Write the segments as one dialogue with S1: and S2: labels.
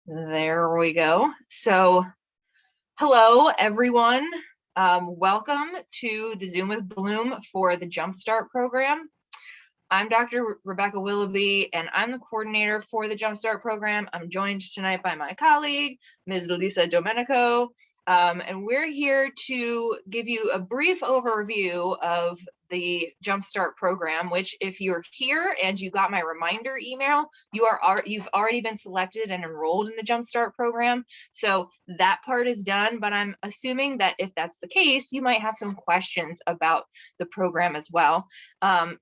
S1: There we go. So, hello, everyone. Welcome to the Zoom with Bloom for the JumpStart program. I'm Dr. Rebecca Willoughby, and I'm the coordinator for the JumpStart program. I'm joined tonight by my colleague, Ms. Lisa Domenico, and we're here to give you a brief overview of the JumpStart program, which if you're here and you got my reminder email, you've already been selected and enrolled in the JumpStart program. So that part is done, but I'm assuming that if that's the case, you might have some questions about the program as well.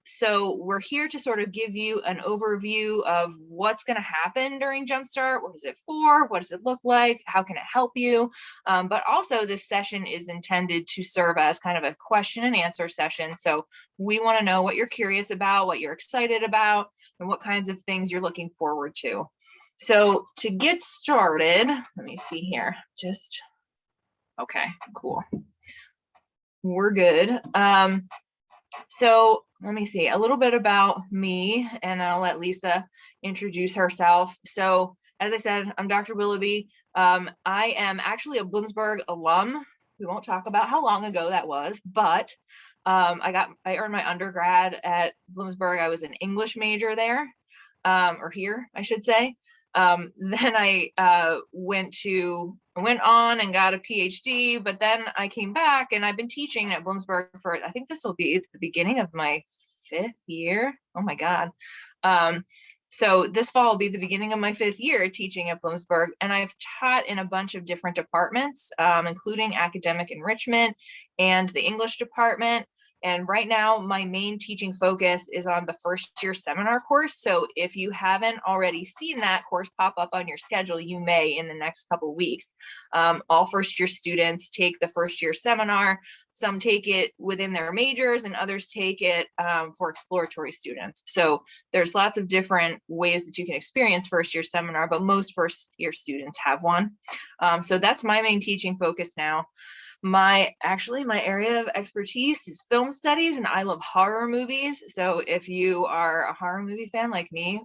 S1: So we're here to sort of give you an overview of what's going to happen during JumpStart. What is it for? What does it look like? How can it help you? But also this session is intended to serve as kind of a question and answer session. So we want to know what you're curious about, what you're excited about, and what kinds of things you're looking forward to. So to get started, let me see here. Okay, cool. We're good. So let me see a little bit about me, and I'll let Lisa introduce herself. So as I said, I'm Dr. Willoughby. I am actually a Bloomsburg alum. We won't talk about how long ago that was, but I earned my undergrad at Bloomsburg. I was an English major there, or here, I should say. Then I went on and got a PhD, but then I came back and I've been teaching at Bloomsburg for, I think this will be the beginning of my 5th year. Oh my God. So this fall will be the beginning of my 5th year teaching at Bloomsburg, and I've taught in a bunch of different departments, including academic enrichment and the English department. And right now, my main teaching focus is on the first year seminar course. So if you haven't already seen that course pop up on your schedule, you may in the next couple of weeks. All first year students take the first year seminar. Some take it within their majors and others take it for exploratory students. So there's lots of different ways that you can experience first year seminar, but most first year students have one. So that's my main teaching focus now. My area of expertise is film studies, and I love horror movies. So if you are a horror movie fan like me,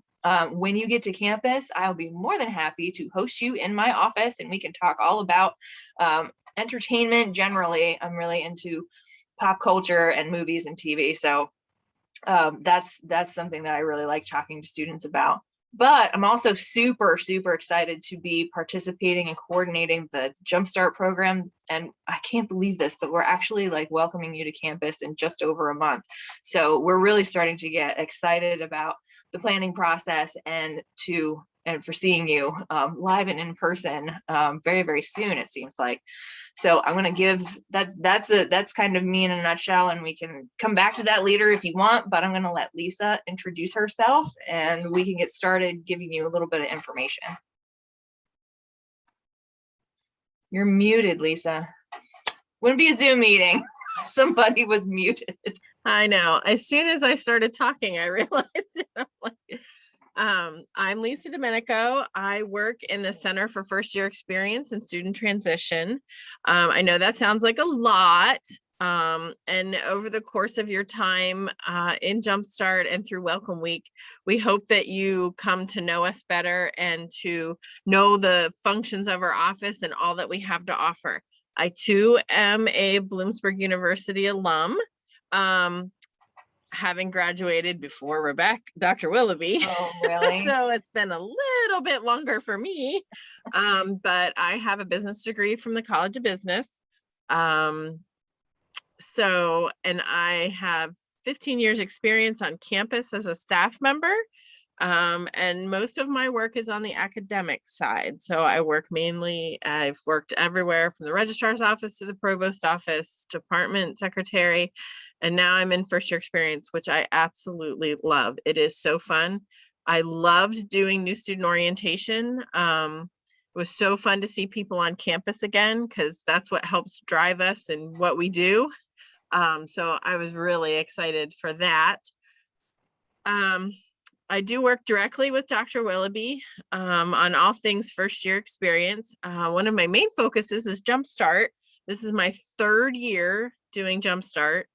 S1: when you get to campus, I'll be more than happy to host you in my office and we can talk all about entertainment generally. I'm really into pop culture and movies and TV. So that's something that I really like talking to students about. But I'm also super, super excited to be participating and coordinating the JumpStart program. And I can't believe this, but we're actually like welcoming you to campus in just over a month. So we're really starting to get excited about the planning process and for seeing you live and in person very, very soon, it seems like. So I'm going to give that's kind of me in a nutshell, and we can come back to that later if you want, but I'm going to let Lisa introduce herself and we can get started giving you a little bit of information. You're muted, Lisa. Wouldn't be a Zoom meeting. Somebody was muted.
S2: I know. As soon as I started talking, I realized I'm Lisa Domenico. I work in the Center for First Year Experience and Student Transition. I know that sounds like a lot. And over the course of your time in JumpStart and through Welcome Week, we hope that you come to know us better and to know the functions of our office and all that we have to offer. I too am a Bloomsburg University alum. Having graduated before Dr. Willoughby.
S1: Oh, really?
S2: So it's been a little bit longer for me. But I have a business degree from the College of Business. And I have 15 years experience on campus as a staff member. And most of my work is on the academic side. So I've worked everywhere from the registrar's office to the provost office, department secretary, and now I'm in first year experience, which I absolutely love. It is so fun. I loved doing new student orientation. It was so fun to see people on campus again, because that's what helps drive us and what we do. So I was really excited for that. I do work directly with Dr. Willoughby on all things first year experience. One of my main focuses is JumpStart. This is my 3rd year doing JumpStart.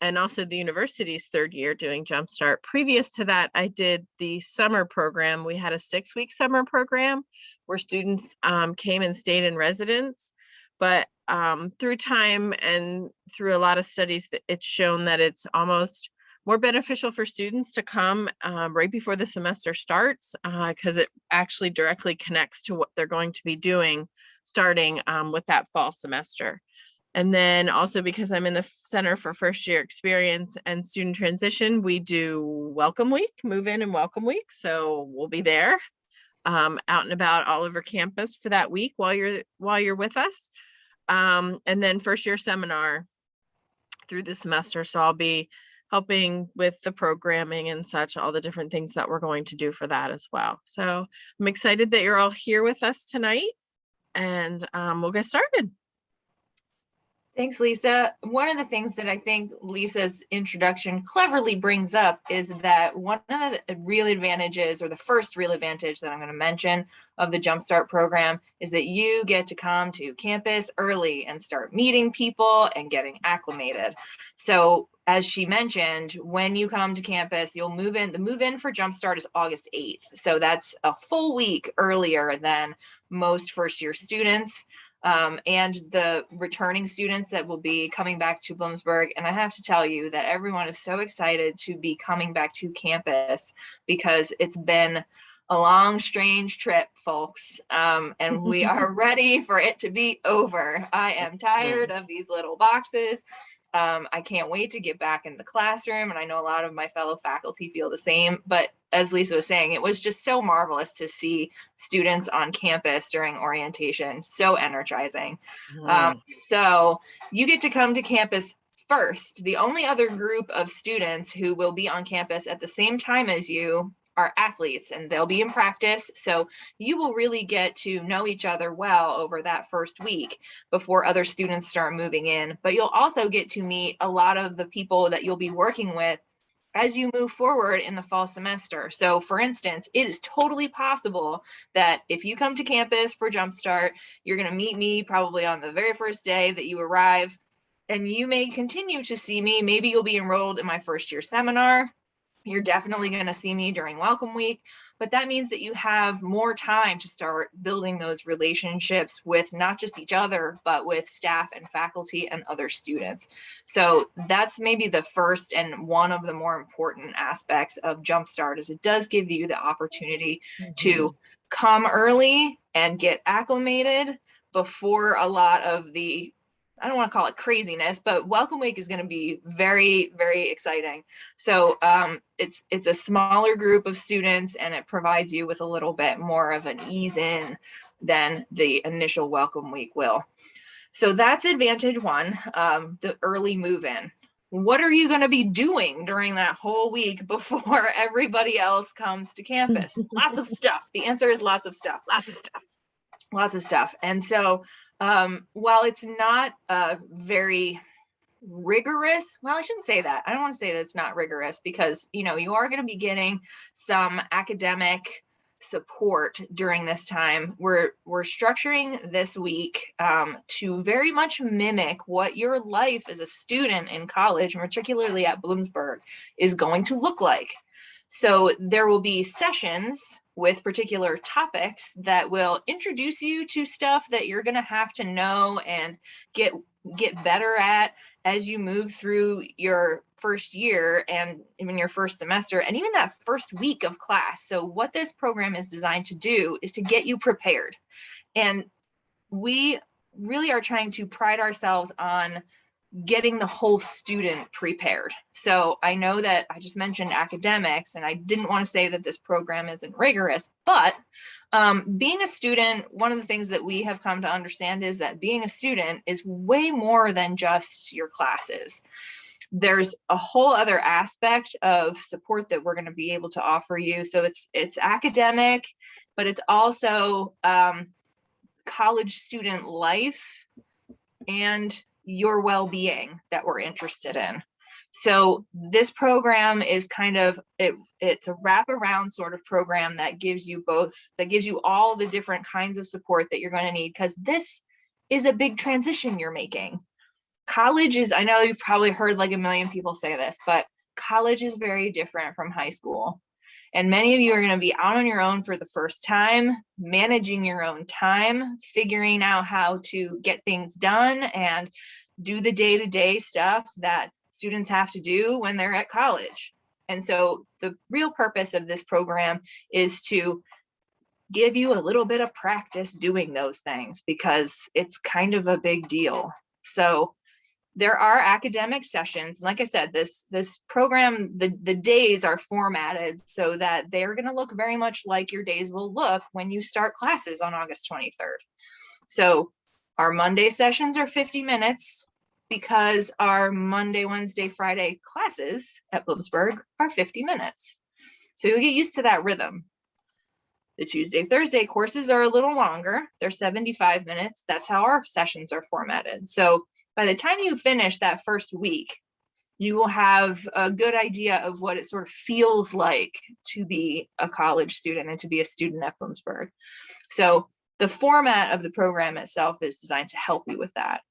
S2: and also the university's third year doing JumpStart. Previous to that, I did the summer program. We had a 6-week summer program where students came and stayed in residence. But through time and through a lot of studies, it's shown that it's almost more beneficial for students to come right before the semester starts, because it actually directly connects to what they're going to be doing starting with that fall semester. And then also, because I'm in the Center for First Year Experience and Student Transition, we do Welcome Week, Move In and Welcome Week. So we'll be there out and about all over campus for that week while you're with us. And then first year seminar through the semester. So I'll be helping with the programming and such, all the different things that we're going to do for that as well. So I'm excited that you're all here with us tonight, and we'll get started.
S1: Thanks, Lisa. One of the things that I think Lisa's introduction cleverly brings up is that one of the real advantages, or the first real advantage that I'm going to mention of the JumpStart program, is that you get to come to campus early and start meeting people and getting acclimated. So as she mentioned, when you come to campus, you'll move in. The move in for JumpStart is August 8th. So that's a full week earlier than most first year students. And the returning students that will be coming back to Bloomsburg. And I have to tell you that everyone is so excited to be coming back to campus because it's been a long, strange trip, folks. And we are ready for it to be over. I am tired of these little boxes. I can't wait to get back in the classroom. And I know a lot of my fellow faculty feel the same. But as Lisa was saying, it was just so marvelous to see students on campus during orientation. So energizing. So you get to come to campus first. The only other group of students who will be on campus at the same time as you are athletes, and they'll be in practice. So you will really get to know each other well over that first week before other students start moving in. But you'll also get to meet a lot of the people that you'll be working with as you move forward in the fall semester. So for instance, it is totally possible that if you come to campus for JumpStart, you're going to meet me probably on the very first day that you arrive, and you may continue to see me. Maybe you'll be enrolled in my first year seminar. You're definitely going to see me during Welcome Week, but that means that you have more time to start building those relationships with not just each other, but with staff and faculty and other students. So that's maybe the first and one of the more important aspects of JumpStart, is it does give you the opportunity to come early and get acclimated before a lot of the, I don't want to call it craziness, but Welcome Week is going to be very, very exciting. So it's a smaller group of students, and it provides you with a little bit more of an ease in than the initial Welcome Week will. So that's advantage one, the early move in. What are you going to be doing during that whole week before everybody else comes to campus? Lots of stuff. The answer is lots of stuff.
S2: Lots of stuff.
S1: Lots of stuff. And so while it's not very rigorous, well, I shouldn't say that. I don't want to say that it's not rigorous, because, you know, you are going to be getting some academic support during this time. We're structuring this week to very much mimic what your life as a student in college, and particularly at Bloomsburg, is going to look like. So there will be sessions with particular topics that will introduce you to stuff that you're going to have to know and get better at as you move through your first year and even your first semester, and even that first week of class. So what this program is designed to do is to get you prepared. And we really are trying to pride ourselves on getting the whole student prepared. So I know that I just mentioned academics, and I didn't want to say that this program isn't rigorous, but being a student, one of the things that we have come to understand is that being a student is way more than just your classes. There's a whole other aspect of support that we're going to be able to offer you. So it's academic, but it's also college student life and your well-being that we're interested in. So this program is kind of, it's a wraparound sort of program that gives you all the different kinds of support that you're going to need, because this is a big transition you're making. college is, I know you've probably heard like a million people say this, but college is very different from high school. And many of you are going to be out on your own for the first time, managing your own time, figuring out how to get things done and do the day-to-day stuff that students have to do when they're at college. And so the real purpose of this program is to give you a little bit of practice doing those things because it's kind of a big deal. So there are academic sessions. Like I said, this program, the days are formatted so that they're going to look very much like your days will look when you start classes on August 23rd. So our Monday sessions are 50 minutes because our Monday, Wednesday, Friday classes at Bloomsburg are 50 minutes. So you'll get used to that rhythm. The Tuesday, Thursday courses are a little longer. They're 75 minutes. That's how our sessions are formatted. So by the time you finish that first week, you will have a good idea of what it sort of feels like to be a college student and to be a student at Bloomsburg. So the format of the program itself is designed to help you with that.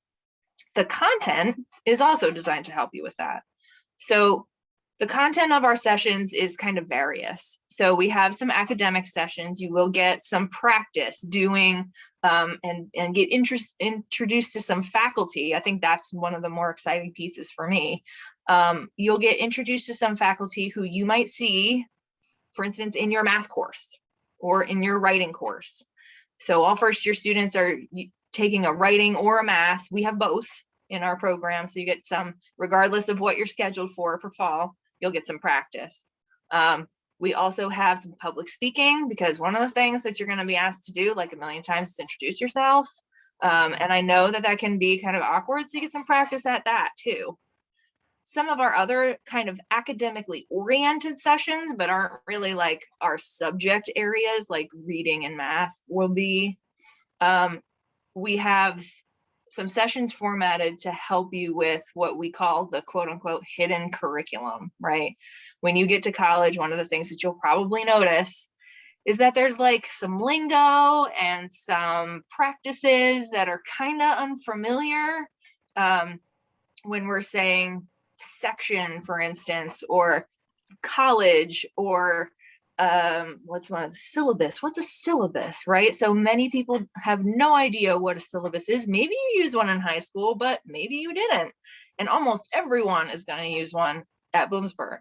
S1: The content is also designed to help you with that. So the content of our sessions is kind of various. So we have some academic sessions. You will get some practice doing and get introduced to some faculty. I think that's one of the more exciting pieces for me. You'll get introduced to some faculty who you might see, for instance, in your math course or in your writing course. So all first year students are taking a writing or a math. We have both in our program. So you get some, regardless of what you're scheduled for fall, you'll get some practice. We also have some public speaking because one of the things that you're going to be asked to do like a million times is introduce yourself. And I know that that can be kind of awkward, so you get some practice at that too. Some of our other kind of academically oriented sessions, but aren't really like our subject areas like reading and math will be. We have some sessions formatted to help you with what we call the quote unquote hidden curriculum, right? When you get to college, one of the things that you'll probably notice is that there's like some lingo and some practices that are kind of unfamiliar. When we're saying section, for instance, or college, or what's one of the syllabus? What's a syllabus, right? So many people have no idea what a syllabus is. Maybe you used one in high school, but maybe you didn't. And almost everyone is going to use one at Bloomsburg.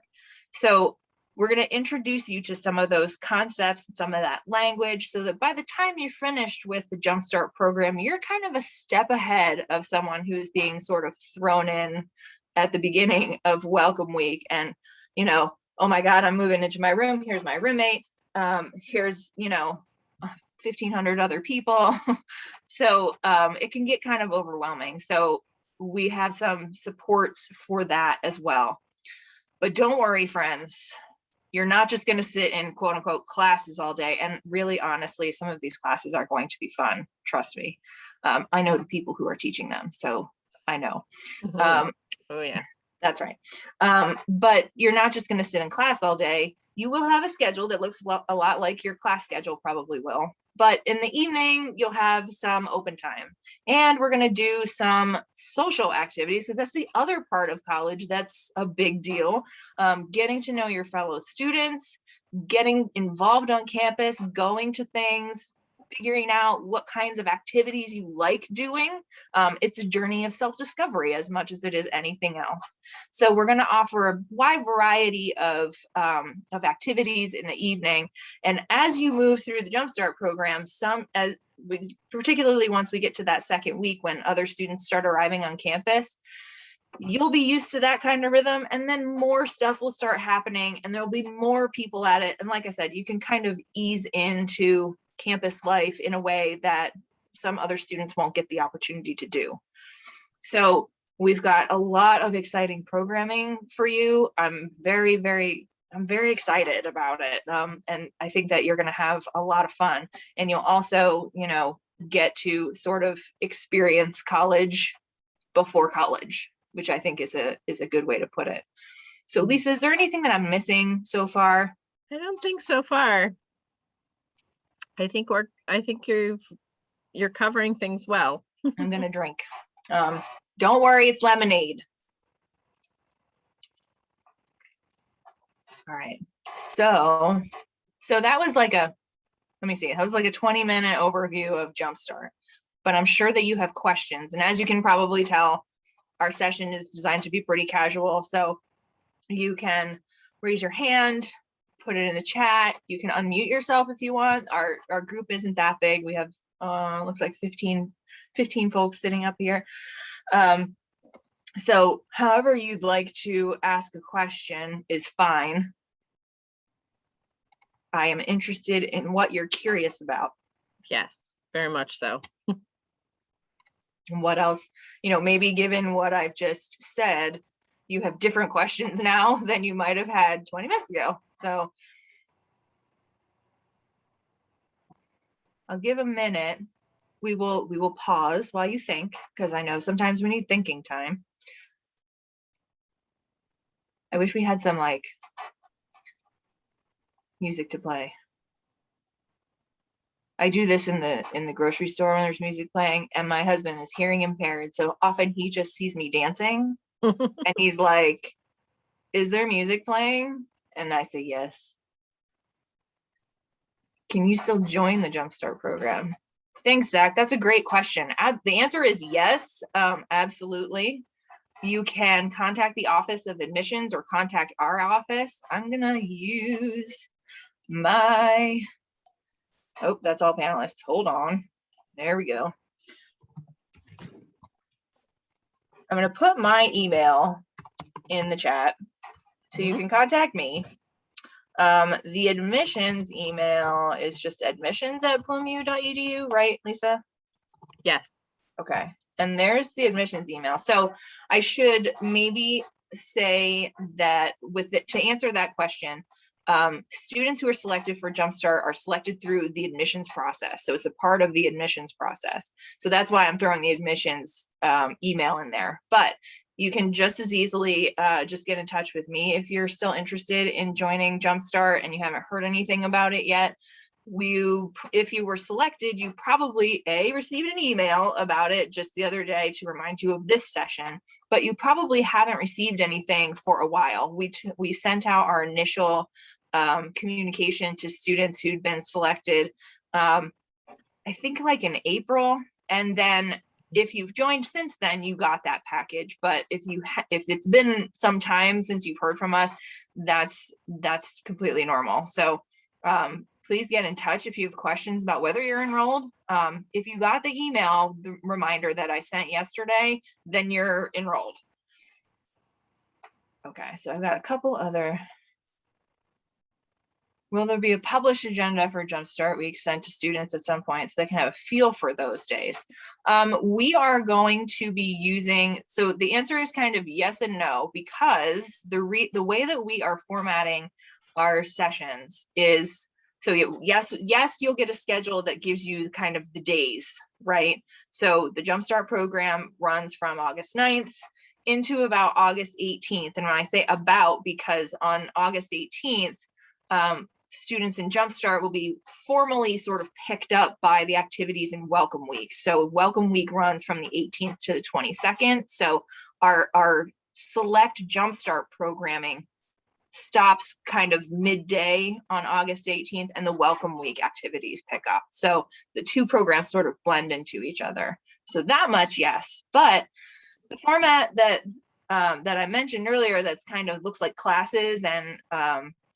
S1: So we're going to introduce you to some of those concepts and some of that language so that by the time you're finished with the JumpStart program, you're kind of a step ahead of someone who's being sort of thrown in at the beginning of welcome week. And, you know, oh my God, I'm moving into my room. Here's my roommate. Here's, 1,500 other people. So it can get kind of overwhelming. So we have some supports for that as well. But don't worry, friends. You're not just going to sit in quote unquote classes all day. And really, honestly, some of these classes are going to be fun. Trust me. I know the people who are teaching them. So I know.
S2: Oh, yeah.
S1: That's right. But you're not just going to sit in class all day. You will have a schedule that looks a lot like your class schedule probably will. But in the evening, you'll have some open time. And we're going to do some social activities because that's the other part of college that's a big deal. Getting to know your fellow students, getting involved on campus, going to things, figuring out what kinds of activities you like doing. It's a journey of self-discovery as much as it is anything else. So we're going to offer a wide variety of activities in the evening. And as you move through the JumpStart program, particularly once we get to that second week when other students start arriving on campus, you'll be used to that kind of rhythm, and then more stuff will start happening and there'll be more people at it. And like I said, you can kind of ease into campus life in a way that some other students won't get the opportunity to do. So we've got a lot of exciting programming for you. I'm very excited about it. And I think that you're going to have a lot of fun, and you'll also, get to sort of experience college before college, which I think is a good way to put it. So Lisa, is there anything that I'm missing so far?
S2: I don't think so far. I think you're covering things well.
S1: I'm gonna drink. Don't worry, it's lemonade. All right. So that was like let me see, that was like a 20-minute overview of JumpStart, but I'm sure that you have questions. And as you can probably tell, our session is designed to be pretty casual. So you can raise your hand, put it in the chat. You can unmute yourself if you want. Our group isn't that big. We have, looks like 15 folks sitting up here. So however you'd like to ask a question is fine. I am interested in what you're curious about.
S2: Yes, very much so.
S1: And what else, maybe given what I've just said, you have different questions now than you might have had 20 minutes ago. So I'll give a minute. We will pause while you think, because I know sometimes we need thinking time. I wish we had some like music to play. I do this in the grocery store when there's music playing, and my husband is hearing impaired, so often he just sees me dancing and he's like, is there music playing? And I say yes. Can you still join the JumpStart program? Thanks, Zach. That's a great question. The answer is yes, absolutely. You can contact the Office of Admissions or contact our office. I'm gonna use my, oh, that's all panelists. Hold on. There we go. I'm gonna put my email in the chat so you can contact me. The admissions email is just admissions@plumu.edu, right, Lisa?
S2: Yes.
S1: Okay. And there's the admissions email. So I should maybe say that to answer that question, students who are selected for JumpStart are selected through the admissions process. So it's a part of the admissions process. So that's why I'm throwing the admissions email in there. But you can just as easily just get in touch with me if you're still interested in joining JumpStart and you haven't heard anything about it yet. If you were selected, you probably received an email about it just the other day to remind you of this session, but you probably haven't received anything for a while. We sent out our initial communication to students who'd been selected, I think like in April, and then if you've joined since then, you got that package. But if it's been some time since you've heard from us, that's completely normal. So please get in touch if you have questions about whether you're enrolled. If you got the email, the reminder that I sent yesterday, then you're enrolled. Okay, so I've got a couple other. Will there be a published agenda for JumpStart Week sent to students at some point so they can have a feel for those days? We are going to be using, so the answer is kind of yes and no, because the way that we are formatting our sessions is, so yes, you'll get a schedule that gives you kind of the days, right? So the JumpStart program runs from August 9th into about August 18th. And when I say about, because on August 18th, students in JumpStart will be formally sort of picked up by the activities in Welcome Week. So Welcome Week runs from the 18th to the 22nd. So our select JumpStart programming stops kind of midday on August 18th, and the Welcome Week activities pick up. So the two programs sort of blend into each other. So that much, yes. But the format that I mentioned earlier, that's kind of looks like classes and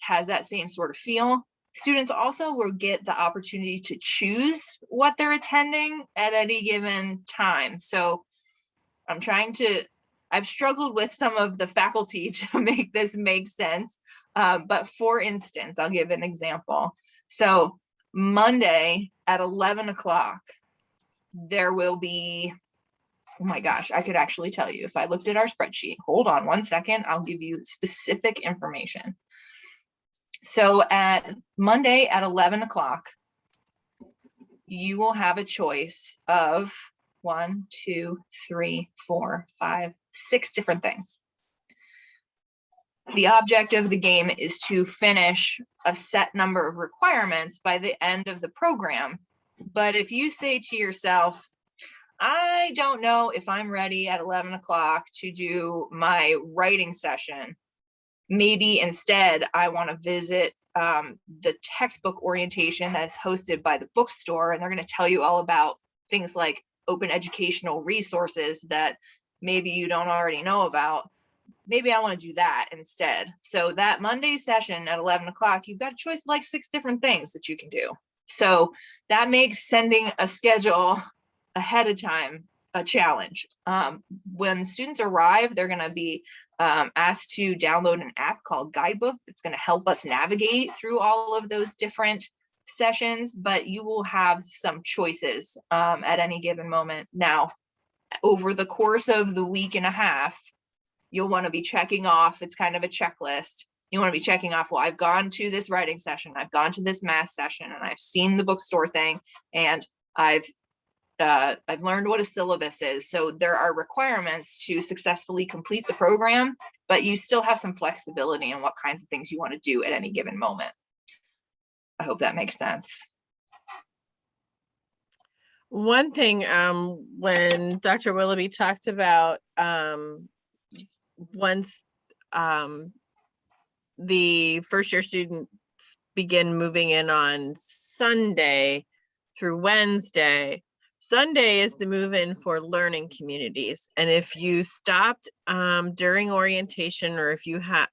S1: has that same sort of feel. Students also will get the opportunity to choose what they're attending at any given time. So I've struggled with some of the faculty to make this make sense. But for instance, I'll give an example. So Monday at 11 o'clock, there will be, oh my gosh, I could actually tell you if I looked at our spreadsheet. Hold on one second, I'll give you specific information. So at Monday at 11 o'clock, you will have a choice of 1, 2, 3, 4, 5, 6 different things. The object of the game is to finish a set number of requirements by the end of the program. But if you say to yourself, I don't know if I'm ready at 11 o'clock to do my writing session. Maybe instead I want to visit the textbook orientation that's hosted by the bookstore, and they're going to tell you all about things like open educational resources that maybe you don't already know about. Maybe I want to do that instead. So that Monday session at 11 o'clock, you've got a choice of like 6 different things that you can do. So that makes sending a schedule ahead of time a challenge. When students arrive, they're going to be asked to download an app called Guidebook that's going to help us navigate through all of those different sessions, but you will have some choices at any given moment. Now, over the course of the week and a half, you'll want to be checking off. It's kind of a checklist. You want to be checking off, well, I've gone to this writing session, I've gone to this math session, and I've seen the bookstore thing, and I've learned what a syllabus is. So there are requirements to successfully complete the program, but you still have some flexibility in what kinds of things you want to do at any given moment. I hope that makes sense.
S2: One thing, when Dr. Willoughby talked about once the first year students begin moving in on Sunday through Wednesday, Sunday is the move in for learning communities. And if you stopped during orientation, or if you had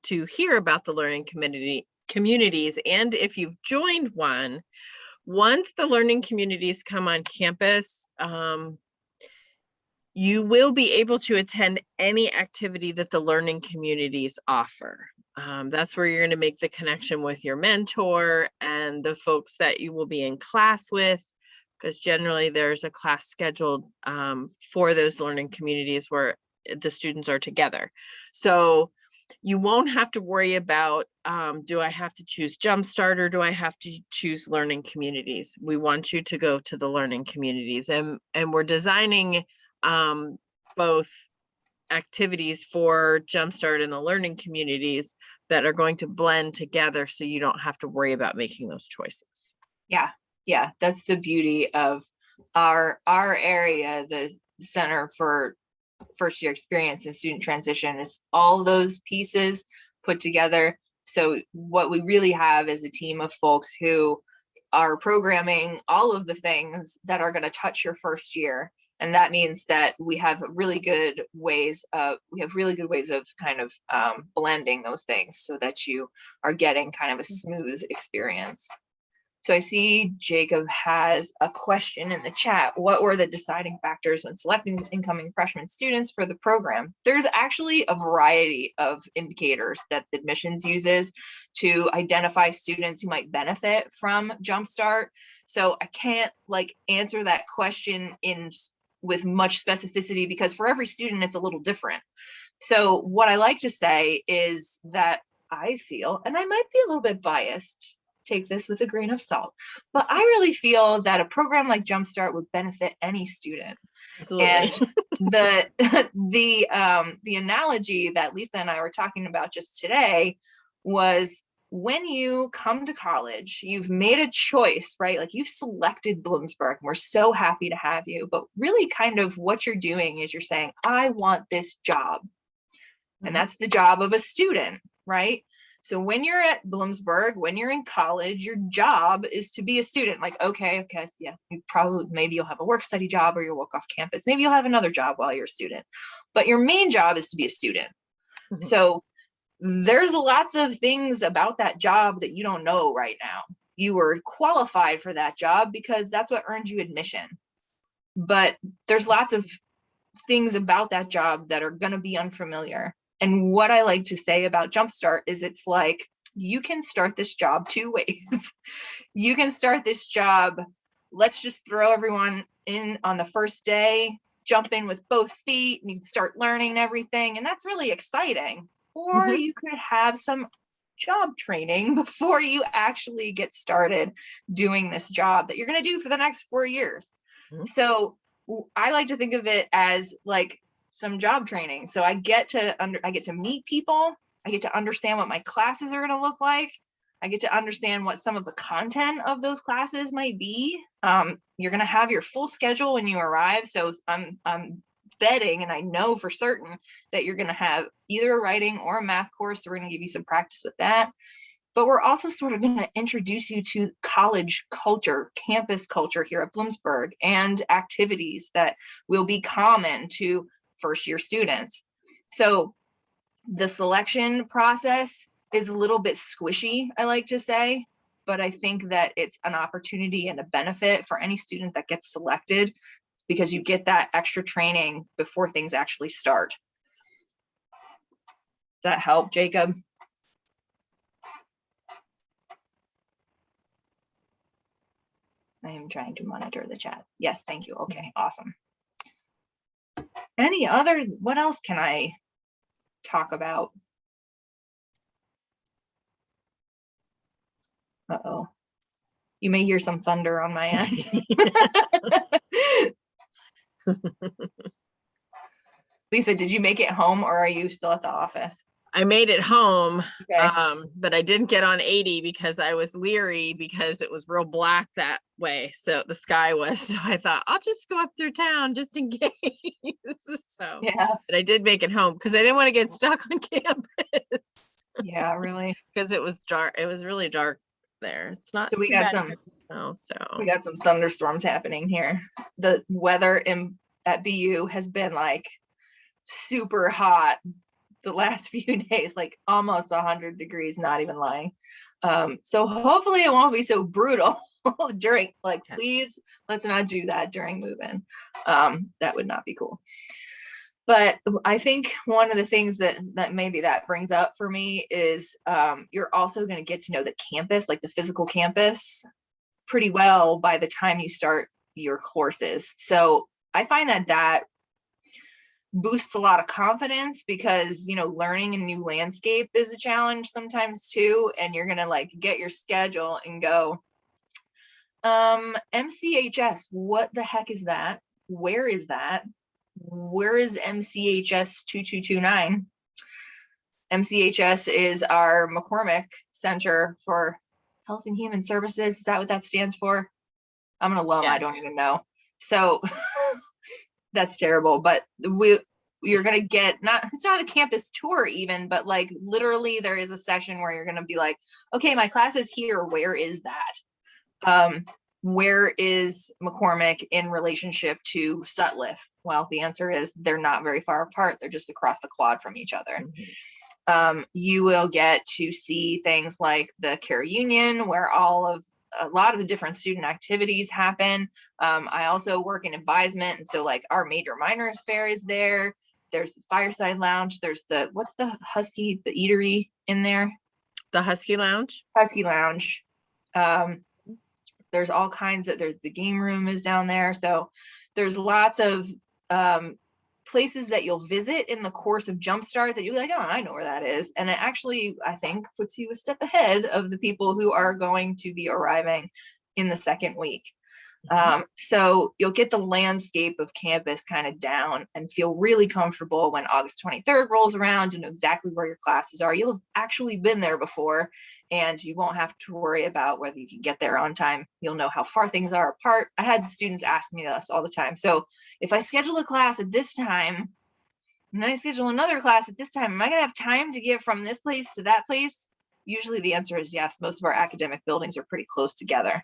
S2: to hear about the learning communities, and if you've joined one, once the learning communities come on campus, you will be able to attend any activity that the learning communities offer. That's where you're going to make the connection with your mentor and the folks that you will be in class with, because generally there's a class scheduled for those learning communities where the students are together. So you won't have to worry about, do I have to choose JumpStart or do I have to choose learning communities? We want you to go to the learning communities, and we're designing both activities for JumpStart and the learning communities that are going to blend together, so you don't have to worry about making those choices.
S1: Yeah, that's the beauty of our area, the Center for First Year Experience and Student Transition, is all those pieces put together. So what we really have is a team of folks who are programming all of the things that are going to touch your first year. And that means that we have really good ways of kind of blending those things so that you are getting kind of a smooth experience. So I see Jacob has a question in the chat. What were the deciding factors when selecting incoming freshman students for the program? There's actually a variety of indicators that admissions uses to identify students who might benefit from JumpStart. So I can't answer that question with much specificity, because for every student it's a little different. So what I like to say is that I feel, and I might be a little bit biased, take this with a grain of salt, but I really feel that a program like JumpStart would benefit any student.
S2: Absolutely.
S1: And the analogy that Lisa and I were talking about just today was, when you come to college, you've made a choice, right? Like, you've selected Bloomsburg, and we're so happy to have you. But really kind of what you're doing is you're saying, I want this job. And that's the job of a student, right? So when you're at Bloomsburg, when you're in college, your job is to be a student. Like, okay, yeah, maybe you'll have a work study job, or you'll work off campus. Maybe you'll have another job while you're a student. But your main job is to be a student. So there's lots of things about that job that you don't know right now. You were qualified for that job because that's what earned you admission. But there's lots of things about that job that are going to be unfamiliar. And what I like to say about JumpStart is, it's like, you can start this job 2 ways. You can start this job, let's just throw everyone in on the first day, jump in with both feet, and you can start learning everything. And that's really exciting. Or you could have some job training before you actually get started doing this job that you're going to do for the next 4 years. So I like to think of it as like some job training. So I get to meet people. I get to understand what my classes are going to look like. I get to understand what some of the content of those classes might be. You're going to have your full schedule when you arrive. So I'm betting, and I know for certain that you're going to have either a writing or a math course. So we're going to give you some practice with that. But we're also sort of going to introduce you to college culture, campus culture here at Bloomsburg, and activities that will be common to first year students. So the selection process is a little bit squishy, I like to say, but I think that it's an opportunity and a benefit for any student that gets selected, because you get that extra training before things actually start. Does that help, Jacob? I am trying to monitor the chat. Yes, thank you. Okay, awesome. Any other, what else can I talk about? Uh-oh. You may hear some thunder on my end. Lisa, did you make it home, or are you still at the office?
S2: I made it home,
S1: Okay.
S2: but I didn't get on 80 because I was leery because it was real black that way. So the sky was, so I thought I'll just go up through town just in case. So
S1: Yeah.
S2: but I did make it home because I didn't want to get stuck on campus.
S1: Yeah, really.
S2: Because it was dark. It was really dark there. It's not
S1: So we
S2: too
S1: got
S2: bad
S1: some
S2: now, so
S1: we got some thunderstorms happening here. The weather at BU has been like super hot the last few days, like almost 100 degrees, not even lying. So hopefully it won't be so brutal during, like, please let's not do that during move-in. That would not be cool. But I think one of the things that maybe that brings up for me is you're also going to get to know the campus, like the physical campus, pretty well by the time you start your courses. So I find that boosts a lot of confidence, because learning a new landscape is a challenge sometimes too, and you're gonna like get your schedule and go, MCHS, what the heck is that? Where is that? Where is MCHS 2229? MCHS is our McCormick Center for Health and Human Services. Is that what that stands for? I'm an alum. Yes. I don't even know. So that's terrible. But you're going to get, it's not a campus tour even, but like literally there is a session where you're going to be like, okay, my class is here. Where is that? Where is McCormick in relationship to Sutliff? Well, the answer is they're not very far apart. They're just across the quad from each other. Mm-hmm. You will get to see things like the Care Union, where a lot of the different student activities happen. I also work in advisement, and so like our major minors fair is there. There's the Fireside Lounge. There's what's the Husky, the eatery in there?
S2: The Husky Lounge.
S1: Husky Lounge. There's all kinds of, the game room is down there. So there's lots of places that you'll visit in the course of JumpStart that you're like, oh, I know where that is. And it actually, I think, puts you a step ahead of the people who are going to be arriving in the second week. So you'll get the landscape of campus kind of down and feel really comfortable when August 23rd rolls around. You know exactly where your classes are. You'll have actually been there before, and you won't have to worry about whether you can get there on time. You'll know how far things are apart. I had students ask me this all the time. So if I schedule a class at this time, and then I schedule another class at this time, am I going to have time to get from this place to that place? Usually the answer is yes. Most of our academic buildings are pretty close together.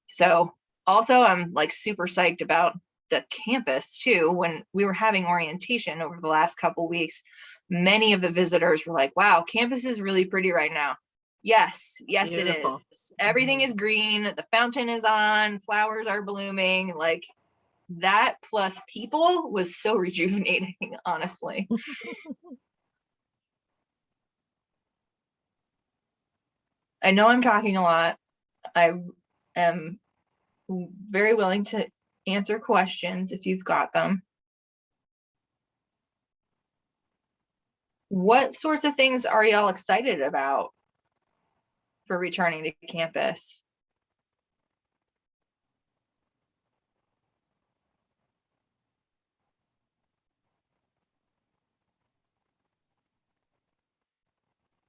S1: So also, I'm like super psyched about the campus too. When we were having orientation over the last couple weeks, many of the visitors were like, wow, campus is really pretty right now. Yes, beautiful. It is. Everything is green. The fountain is on. Flowers are blooming. Like that plus people was so rejuvenating, honestly. I know I'm talking a lot. I am very willing to answer questions if you've got them. What sorts of things are y'all excited about for returning to campus?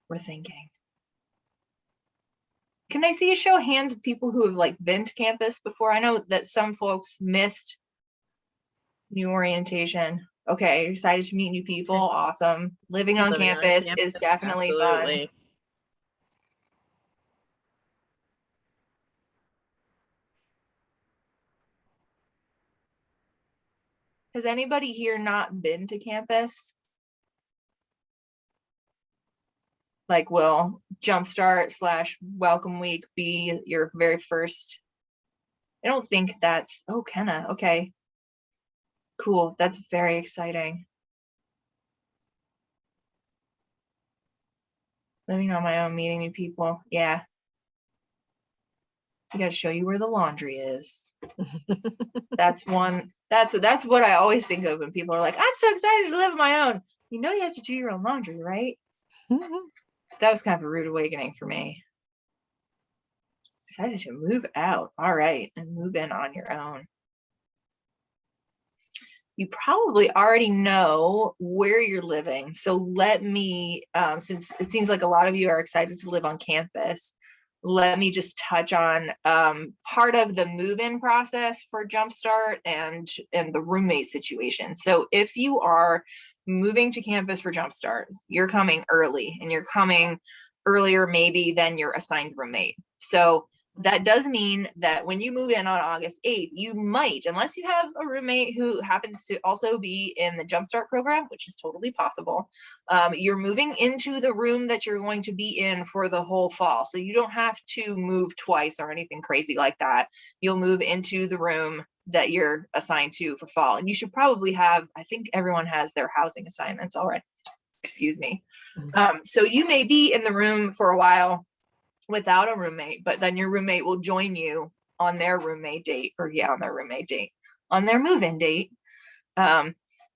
S1: We're thinking. Can I see a show of hands of people who have like been to campus before? I know that some folks missed new orientation. Okay, you're excited to meet new people. Awesome. Living on campus is definitely fun.
S2: Absolutely.
S1: Has anybody here not been to campus? Like, will JumpStart / Welcome Week be your very first? I don't think that's, oh, Kenna, okay. Cool, that's very exciting. Living on my own, meeting new people, yeah. I gotta show you where the laundry is. That's what I always think of when people are like, I'm so excited to live on my own. You know you have to do your own laundry, right? That was kind of a rude awakening for me. Decided to move out. All right, and move in on your own. You probably already know where you're living. So let me, since it seems like a lot of you are excited to live on campus, let me just touch on part of the move-in process for JumpStart and the roommate situation. So if you are moving to campus for JumpStart, you're coming early, and you're coming earlier maybe than your assigned roommate. So that does mean that when you move in on August 8th, you might, unless you have a roommate who happens to also be in the JumpStart program, which is totally possible, you're moving into the room that you're going to be in for the whole fall. So you don't have to move twice or anything crazy like that. You'll move into the room that you're assigned to for fall. And you should probably have, I think everyone has their housing assignments already. Excuse me. So you may be in the room for a while without a roommate, but then your roommate will join you on their roommate date, or on their move-in date,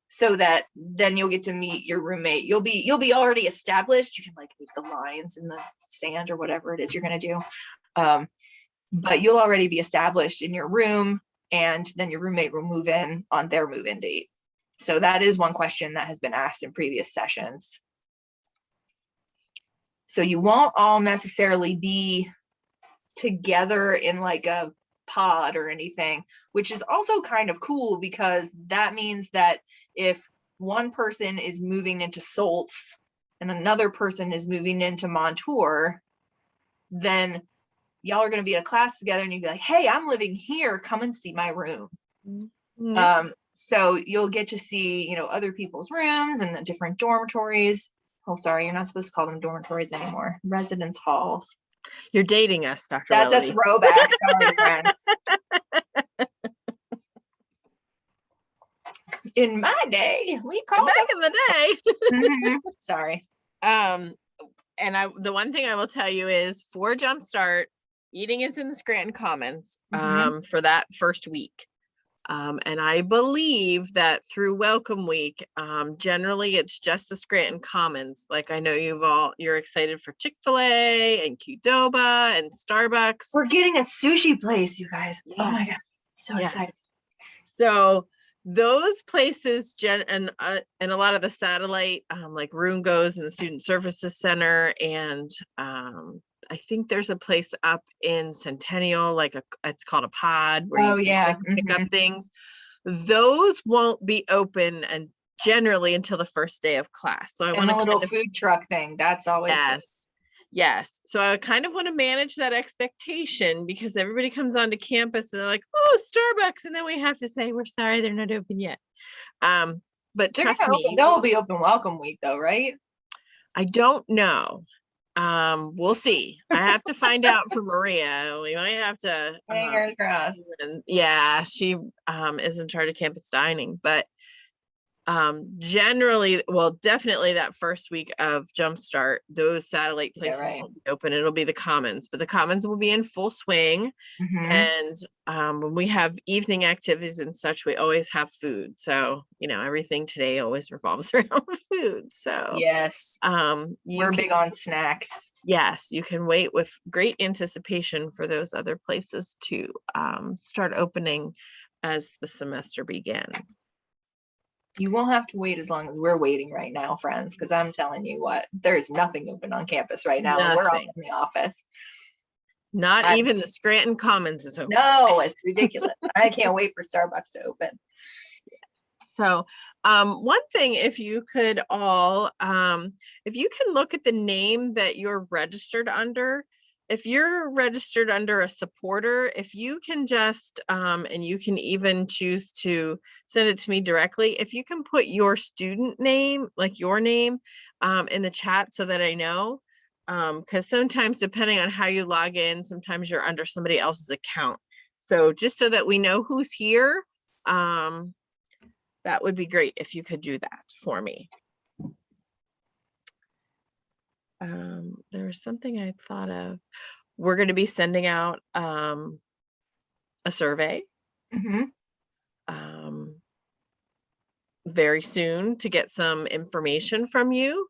S1: so that then you'll get to meet your roommate. You'll be already established. You can like make the lines in the sand or whatever it is you're going to do, but you'll already be established in your room, and then your roommate will move in on their move-in date. So that is one question that has been asked in previous sessions. So you won't all necessarily be together in like a pod or anything, which is also kind of cool, because that means that if one person is moving into Soltz and another person is moving into Montour, then y'all are going to be at a class together, and you'd be like, hey, I'm living here, come and see my room. Mm-hmm. So you'll get to see, other people's rooms and the different dormitories. Oh, sorry, you're not supposed to call them dormitories anymore. Residence halls.
S2: You're dating us, Dr.
S1: That's
S2: Willoughby.
S1: a throwback. Sorry, friends. In my day, we called
S2: back in the day.
S1: Mm-hmm. Sorry.
S2: And the one thing I will tell you is, for JumpStart, eating is in the Scranton Commons for that first week. And I believe that through Welcome Week, generally it's just the Scranton Commons. Like, I know you're excited for Chick-fil-A and Qdoba and Starbucks.
S1: We're getting a sushi place, you guys. Yes. Oh my God, so excited.
S2: So those places, and a lot of the satellite, like Room Goes and the Student Services Center, and I think there's a place up in Centennial, it's called a pod, where you can pick up things. Those won't be open and generally until the first day of class. So I want a
S1: little food truck thing. That's always
S2: Yes. So I kind of want to manage that expectation, because everybody comes onto campus and they're like, oh, Starbucks. And then we have to say, we're sorry, they're not open yet. But trust me,
S1: they'll be open Welcome Week though, right?
S2: I don't know. We'll see. I have to find out from Maria. We might have to
S1: fingers crossed.
S2: Yeah, she is in charge of campus dining, but generally, definitely that first week of JumpStart, those satellite places won't be open. It'll be the Commons, but the Commons will be in full swing. And when we have evening activities and such, we always have food. So, everything today always revolves around food. So
S1: yes, we're big on snacks.
S2: Yes, you can wait with great anticipation for those other places to start opening as the semester begins.
S1: You won't have to wait as long as we're waiting right now, friends, because I'm telling you what, there's nothing open on campus right now. We're all in the office.
S2: Not even the Scranton Commons is open.
S1: No, it's ridiculous. I can't wait for Starbucks to open.
S2: So one thing, if you could all, if you can look at the name that you're registered under, if you're registered under a supporter, if you can just, and you can even choose to send it to me directly, if you can put your student name, like your name, in the chat so that I know, because sometimes depending on how you log in, sometimes you're under somebody else's account. So just so that we know who's here, that would be great if you could do that for me. There was something I thought of. We're going to be sending out a survey very soon to get some information from you,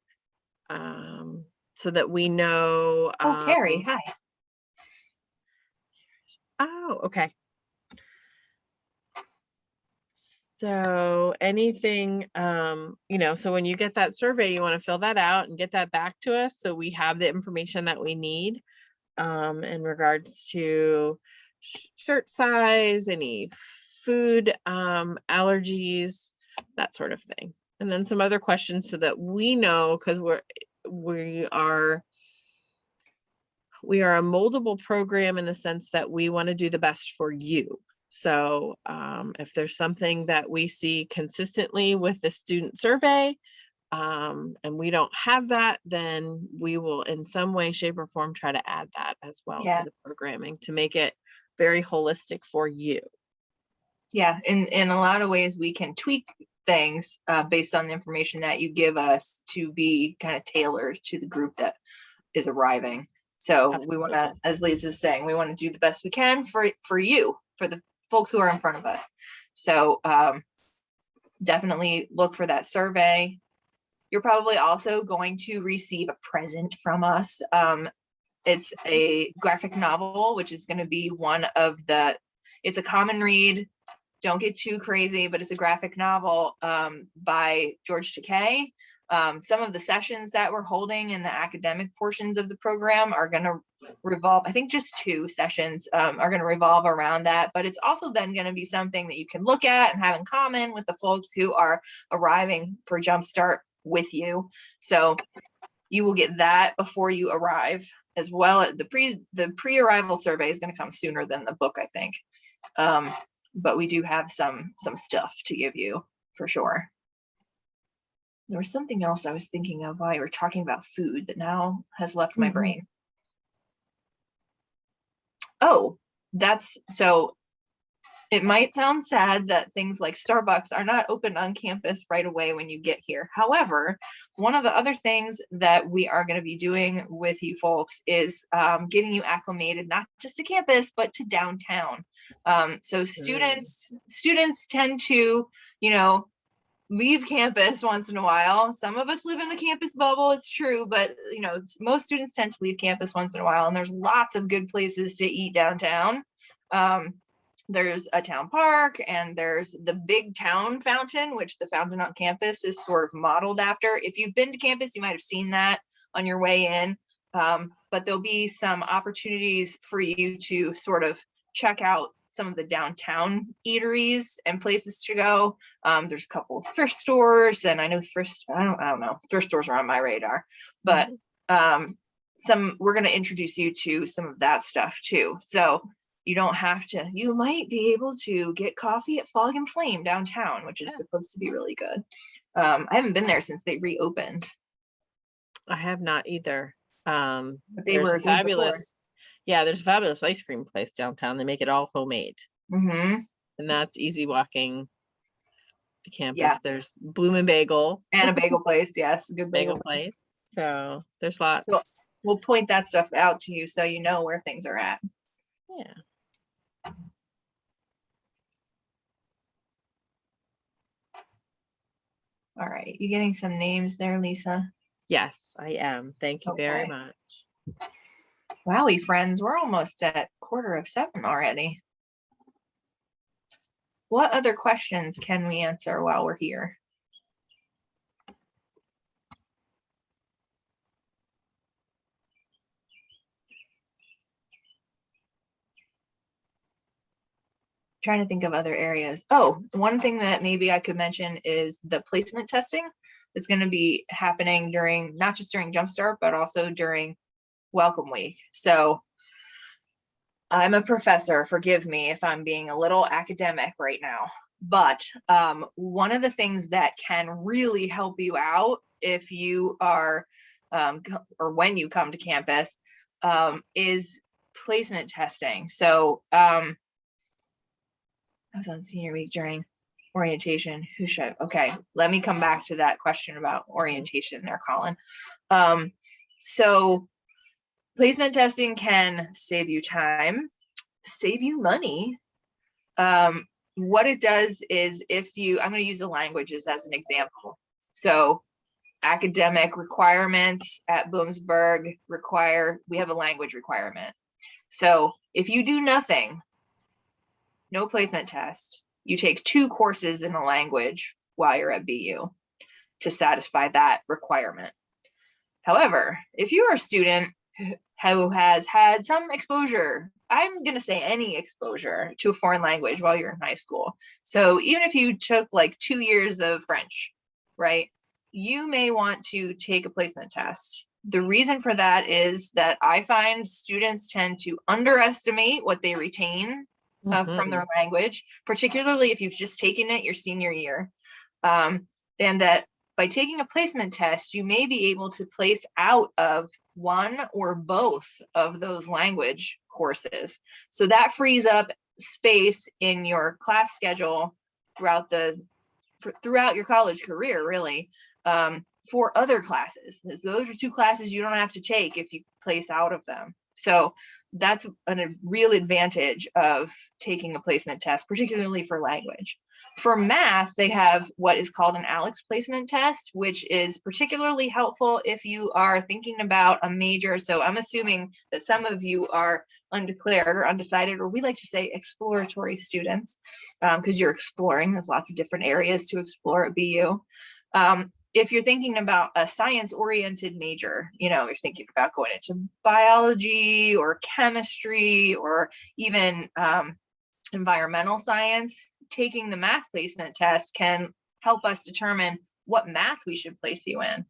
S2: so that we know.
S1: Oh, Carrie, hi.
S2: Oh, okay. So anything, you know, so when you get that survey, you want to fill that out and get that back to us so we have the information that we need in regards to shirt size, any food allergies, that sort of thing. And then some other questions so that we know, because we are a moldable program in the sense that we want to do the best for you. So if there's something that we see consistently with the student survey, and we don't have that, then we will in some way, shape, or form try to add that as well to the programming to make it very holistic for you.
S1: Yeah, in a lot of ways we can tweak things based on the information that you give us to be kind of tailored to the group that is arriving. So we want to, as Lisa's saying, we want to do the best we can for you, for the folks who are in front of us. So definitely look for that survey. You're probably also going to receive a present from us. It's a graphic novel, which is going to be one of the, it's a common read. Don't get too crazy, but it's a graphic novel by George Takei. Some of the sessions that we're holding in the academic portions of the program are going to revolve, I think just 2 sessions are going to revolve around that, but it's also then going to be something that you can look at and have in common with the folks who are arriving for JumpStart with you. So you will get that before you arrive, as well as the pre-arrival survey is going to come sooner than the book, I think. But we do have some stuff to give you for sure. There was something else I was thinking of while you were talking about food that now has left my brain. Oh, so it might sound sad that things like Starbucks are not open on campus right away when you get here. However, one of the other things that we are going to be doing with you folks is getting you acclimated, not just to campus, but to downtown. So students tend to, you know, leave campus once in a while. Some of us live in a campus bubble, it's true, but you know, most students tend to leave campus once in a while, and there's lots of good places to eat downtown. There's a town park, and there's the big town fountain, which the fountain on campus is sort of modeled after. If you've been to campus, you might have seen that on your way in, but there'll be some opportunities for you to sort of check out some of the downtown eateries and places to go. There's a couple of thrift stores, and I know I don't know, thrift stores are on my radar, but we're going to introduce you to some of that stuff too. So you don't have to, you might be able to get coffee at Fog and Flame downtown, which is supposed to be really good. I haven't been there since they reopened.
S2: I have not either.
S1: But they were
S2: fabulous.
S1: Before.
S2: Yeah, there's a fabulous ice cream place downtown. They make it all homemade. And that's easy walking to campus.
S1: Yeah.
S2: There's Bloom and Bagel.
S1: And a bagel place, yes. Good bagel
S2: place. So there's lots.
S1: So we'll point that stuff out to you so you know where things are at.
S2: Yeah.
S1: All right. You getting some names there, Lisa?
S2: Yes, I am. Thank you very much.
S1: Wowie, friends, we're almost at 6:45 already. What other questions can we answer while we're here? trying to think of other areas. Oh, one thing that maybe I could mention is the placement testing. It's going to be happening during, not just during JumpStart, but also during Welcome Week. So I'm a professor, forgive me if I'm being a little academic right now, but one of the things that can really help you out if you are, or when you come to campus, is placement testing. So I was on senior week during orientation. Who should, okay, let me come back to that question about orientation there, Colin. So placement testing can save you time, save you money. What it does is if you, I'm going to use the languages as an example. So academic requirements at Bloomsburg require, we have a language requirement. So if you do nothing, no placement test, you take 2 courses in a language while you're at BU to satisfy that requirement. However, if you're a student who has had some exposure, I'm going to say any exposure to a foreign language while you're in high school. So even if you took like 2 years of French, right, you may want to take a placement test. The reason for that is that I find students tend to underestimate what they retain from their language, particularly if you've just taken it your senior year. And that by taking a placement test, you may be able to place out of one or both of those language courses. So that frees up space in your class schedule throughout your college career, really, for other classes. Those are 2 classes you don't have to take if you place out of them. So that's a real advantage of taking a placement test, particularly for language. For math, they have what is called an ALEX placement test, which is particularly helpful if you are thinking about a major. So I'm assuming that some of you are undeclared or undecided, or we like to say exploratory students, because you're exploring. There's lots of different areas to explore at BU. If you're thinking about a science-oriented major, you're thinking about going into biology or chemistry or even environmental science, taking the math placement test can help us determine what math we should place you in.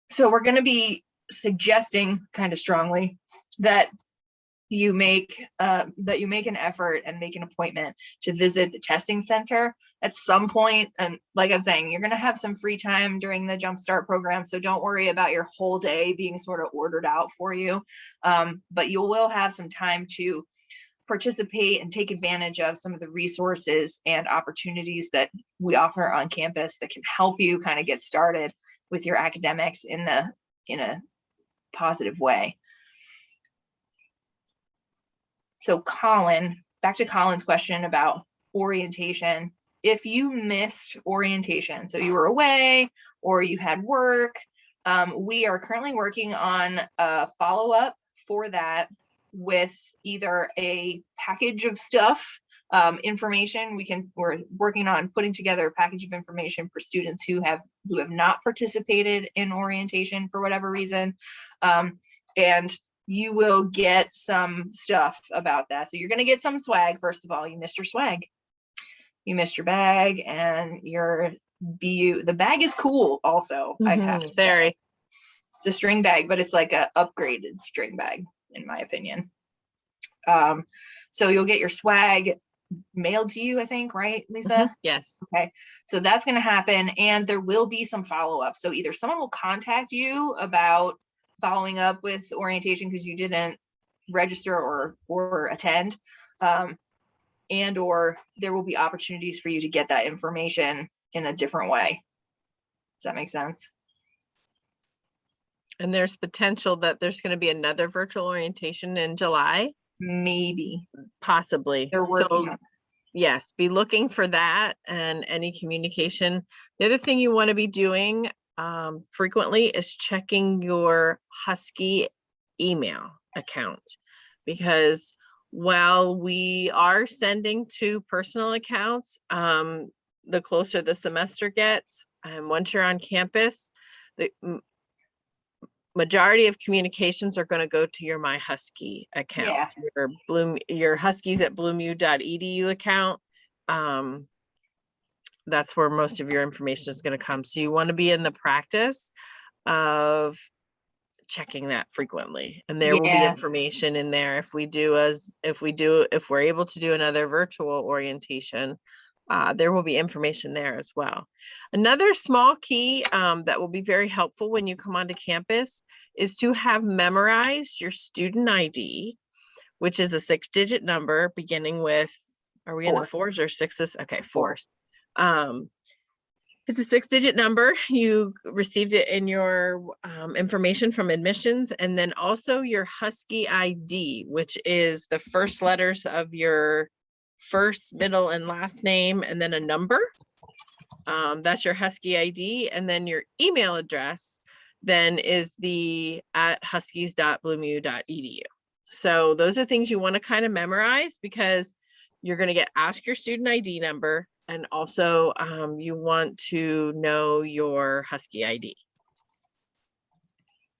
S1: So we're going to be suggesting kind of strongly that you make an effort and make an appointment to visit the testing center at some point. And like I'm saying, you're going to have some free time during the JumpStart program, so don't worry about your whole day being sort of ordered out for you. But you will have some time to participate and take advantage of some of the resources and opportunities that we offer on campus that can help you kind of get started with your academics in a positive way. So Colin, back to Colin's question about orientation. If you missed orientation, so you were away or you had work, we are currently working on a follow-up for that with either a package of stuff, information. We're working on putting together a package of information for students who have not participated in orientation for whatever reason. And you will get some stuff about that. So you're going to get some swag. First of all, you missed your swag. You missed your bag and your BU. The bag is cool also, I have to say. It's a string bag, but it's like a upgraded string bag, in my opinion. So you'll get your swag mailed to you, I think, right, Lisa?
S2: Yes.
S1: Okay. So that's going to happen. And there will be some follow-up. So either someone will contact you about following up with orientation because you didn't register or attend, and or there will be opportunities for you to get that information in a different way. Does that make sense?
S2: And there's potential that there's going to be another virtual orientation in July.
S1: Maybe.
S2: Possibly.
S1: They're working on it.
S2: Yes, be looking for that and any communication. The other thing you want to be doing frequently is checking your Husky email account, because while we are sending to personal accounts, the closer the semester gets, and once you're on campus, majority of communications are going to go to your My Husky account, your Huskies at bloomu.edu account. That's where most of your information is going to come. So you want to be in the practice of checking that frequently, and there will be information in there if we're able to do another virtual orientation. There will be information there as well. Another small key that will be very helpful when you come onto campus is to have memorized your student ID, which is a 6-digit number beginning with, are we in the 4s or 6s? Okay, 4s. It's a 6-digit number. You received it in your information from admissions, and then also your Husky ID, which is the first letters of your first, middle, and last name, and then a number. That's your Husky ID, and then your email address then is the @huskies.bloomu.edu. So those are things you want to kind of memorize, because you're going to get asked your student ID number, and also you want to know your Husky ID.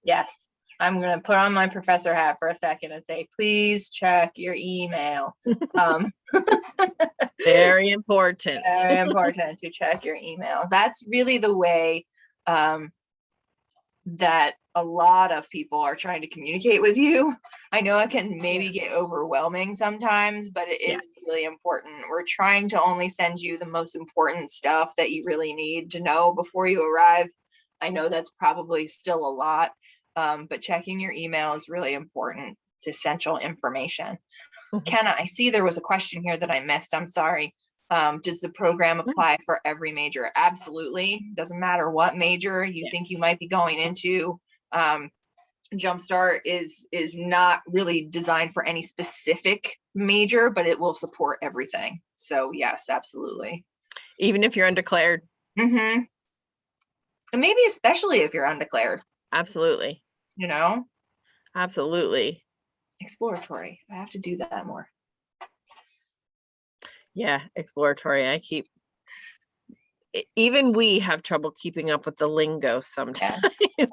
S1: Yes, I'm going to put on my professor hat for a second and say, please check your email.
S2: Very important.
S1: Very important to check your email. That's really the way that a lot of people are trying to communicate with you. I know it can maybe get overwhelming sometimes, but it is really important. We're trying to only send you the most important stuff that you really need to know before you arrive. I know that's probably still a lot, but checking your email is really important. It's essential information. Kenna, I see there was a question here that I missed. I'm sorry. Does the program apply for every major? Absolutely. Doesn't matter what major you think you might be going into. JumpStart is not really designed for any specific major, but it will support everything. So yes, absolutely.
S2: Even if you're undeclared.
S1: And maybe especially if you're undeclared.
S2: Absolutely.
S1: You know?
S2: Absolutely.
S1: Exploratory. I have to do that more.
S2: Yeah, exploratory. Even we have trouble keeping up with the lingo sometimes.
S1: Yes.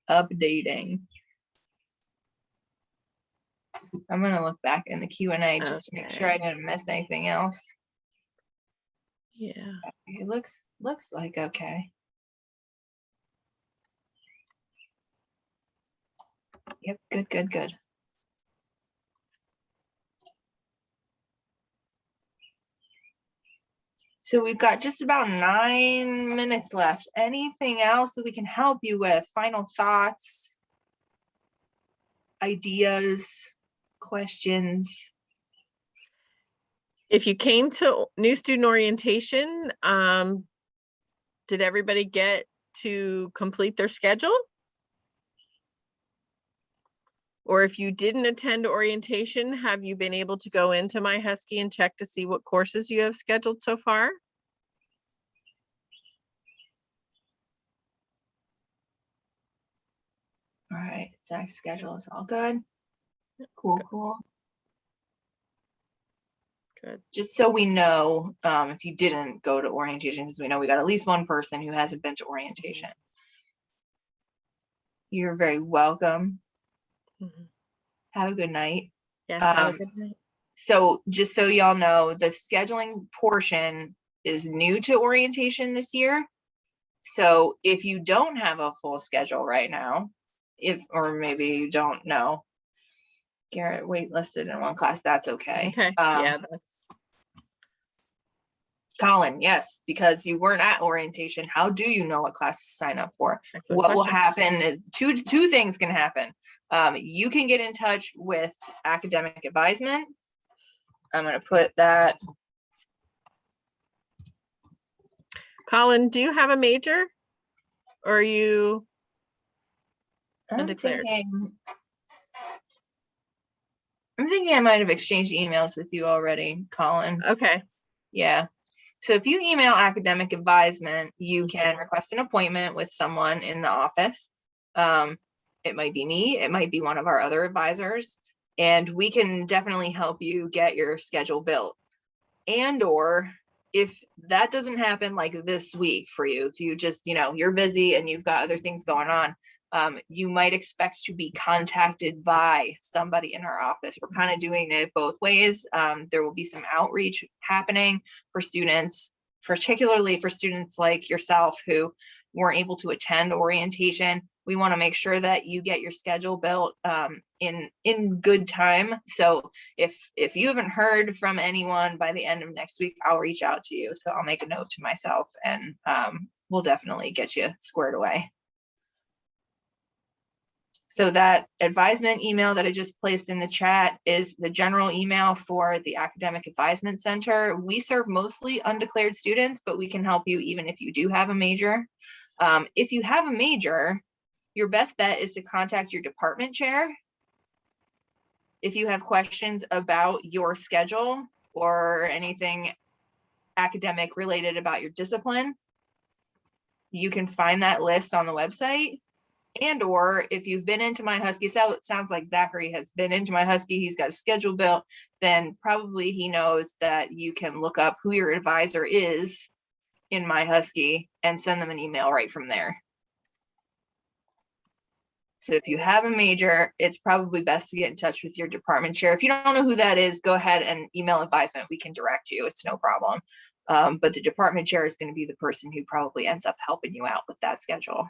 S1: Updating. I'm going to look back in the Q&A just to make sure I didn't miss anything else.
S2: Yeah.
S1: It looks like okay. Yep, good. So we've got just about 9 minutes left. Anything else that we can help you with? Final thoughts, ideas, questions?
S2: If you came to new student orientation, did everybody get to complete their schedule? Or if you didn't attend orientation, have you been able to go into My Husky and check to see what courses you have scheduled so far?
S1: All right, Zach's schedule is all good. Cool.
S2: Good.
S1: Just so we know, if you didn't go to orientation, because we know we got at least one person who hasn't been to orientation. You're very welcome. Have a good night.
S2: Yes, have a good night.
S1: So just so y'all know, the scheduling portion is new to orientation this year. So if you don't have a full schedule right now, or maybe you don't know, Garrett waitlisted in one class, that's okay.
S2: Okay. Yeah, that's
S1: Colin, yes, because you weren't at orientation. How do you know what class to sign up for?
S2: excellent
S1: What will
S2: question.
S1: happen is two things can happen. You can get in touch with academic advisement. I'm going to put that.
S2: Colin, do you have a major? Or are you undeclared?
S1: I'm thinking I might have exchanged emails with you already, Colin.
S2: Okay.
S1: Yeah. So if you email academic advisement, you can request an appointment with someone in the office. It might be me, it might be one of our other advisors, and we can definitely help you get your schedule built. And or if that doesn't happen like this week for you, if you just, you're busy and you've got other things going on, you might expect to be contacted by somebody in our office. We're kind of doing it both ways. There will be some outreach happening for students, particularly for students like yourself who weren't able to attend orientation. We want to make sure that you get your schedule built in good time. So if you haven't heard from anyone by the end of next week, I'll reach out to you. So I'll make a note to myself, and we'll definitely get you squared away. So that advisement email that I just placed in the chat is the general email for the Academic Advisement Center. We serve mostly undeclared students, but we can help you even if you do have a major. If you have a major, your best bet is to contact your department chair. If you have questions about your schedule or anything academic related about your discipline, you can find that list on the website. And or if you've been into My Husky, so it sounds like Zachary has been into My Husky, he's got a schedule built, then probably he knows that you can look up who your advisor is in My Husky and send them an email right from there. So if you have a major, it's probably best to get in touch with your department chair. If you don't know who that is, go ahead and email advisement. We can direct you. It's no problem. But the department chair is going to be the person who probably ends up helping you out with that schedule.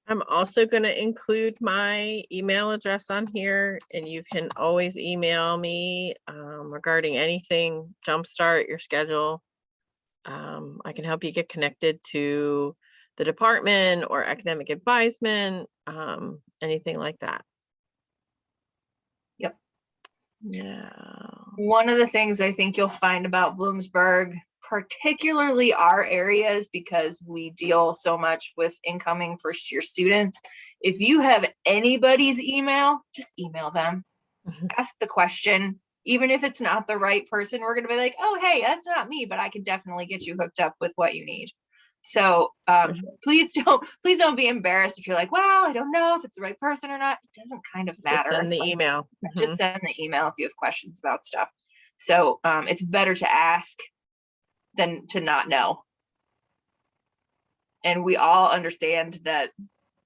S2: I'm also going to include my email address on here, and you can always email me regarding anything, JumpStart, your schedule. I can help you get connected to the department or academic advisement, anything like that.
S1: Yep.
S2: Yeah.
S1: One of the things I think you'll find about Bloomsburg, particularly our areas, because we deal so much with incoming first year students, if you have anybody's email, just email them. Ask the question. Even if it's not the right person, we're going to be like, oh, hey, that's not me, but I can definitely get you hooked up with what you need. So please don't be embarrassed if you're like, well, I don't know if it's the right person or not. It doesn't kind of matter.
S2: Just send the email.
S1: Just send the email if you have questions about stuff. So it's better to ask than to not know. And we all understand that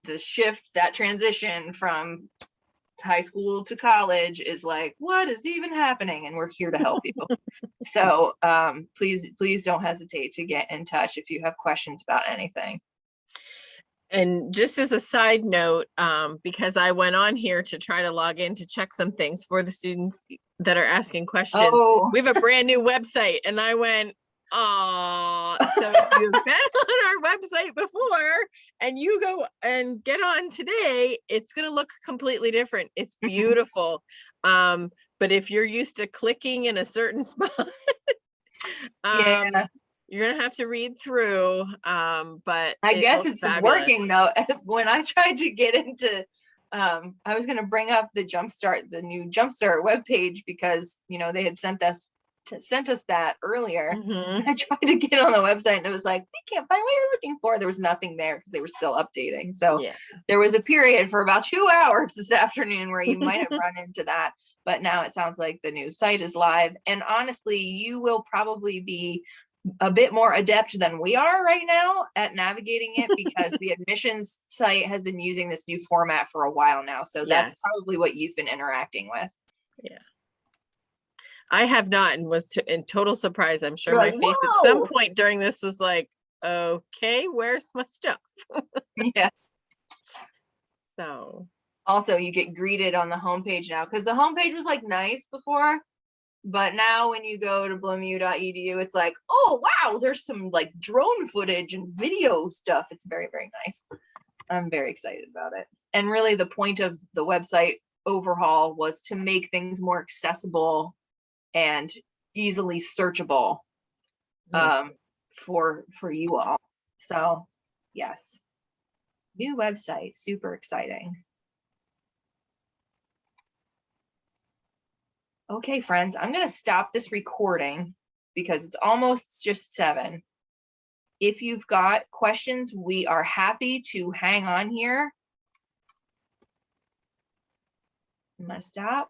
S1: the shift, that transition from high school to college is like, what is even happening? And we're here to help you. So please don't hesitate to get in touch if you have questions about anything.
S2: And just as a side note, because I went on here to try to log in to check some things for the students that are asking questions.
S1: Oh.
S2: We have a brand new website, and I went, oh, so if you've been on our website before and you go and get on today, it's going to look completely different. It's beautiful. But if you're used to clicking in a certain spot,
S1: Yeah.
S2: you're going to have to read through. But
S1: I guess it's
S2: fabulous.
S1: working though. When I tried to get into, I was going to bring up the new JumpStart webpage because, you know, they had sent us that earlier. I tried to get on the website and it was like, we can't find what you're looking for. There was nothing there because they were still updating. So yeah. There was a period for about 2 hours this afternoon where you might have run into that, but now it sounds like the new site is live. And honestly, you will probably be a bit more adept than we are right now at navigating it because the admissions site has been using this new format for a while now. So that's probably what you've been interacting with.
S2: Yeah. I have not, and was in total surprise. I'm sure
S1: You're
S2: my
S1: like,
S2: face
S1: whoa!
S2: at some point during this was like, okay, where's my stuff?
S1: Yeah.
S2: So
S1: also you get greeted on the homepage now because the homepage was like nice before, but now when you go to bloomu.edu, it's like, oh wow, there's some like drone footage and video stuff. It's very, very nice. I'm very excited about it. And really the point of the website overhaul was to make things more accessible and easily searchable for you all. So yes, new website, super exciting. Okay, friends, I'm going to stop this recording because it's almost just 7. If you've got questions, we are happy to hang on here. I'm going to stop.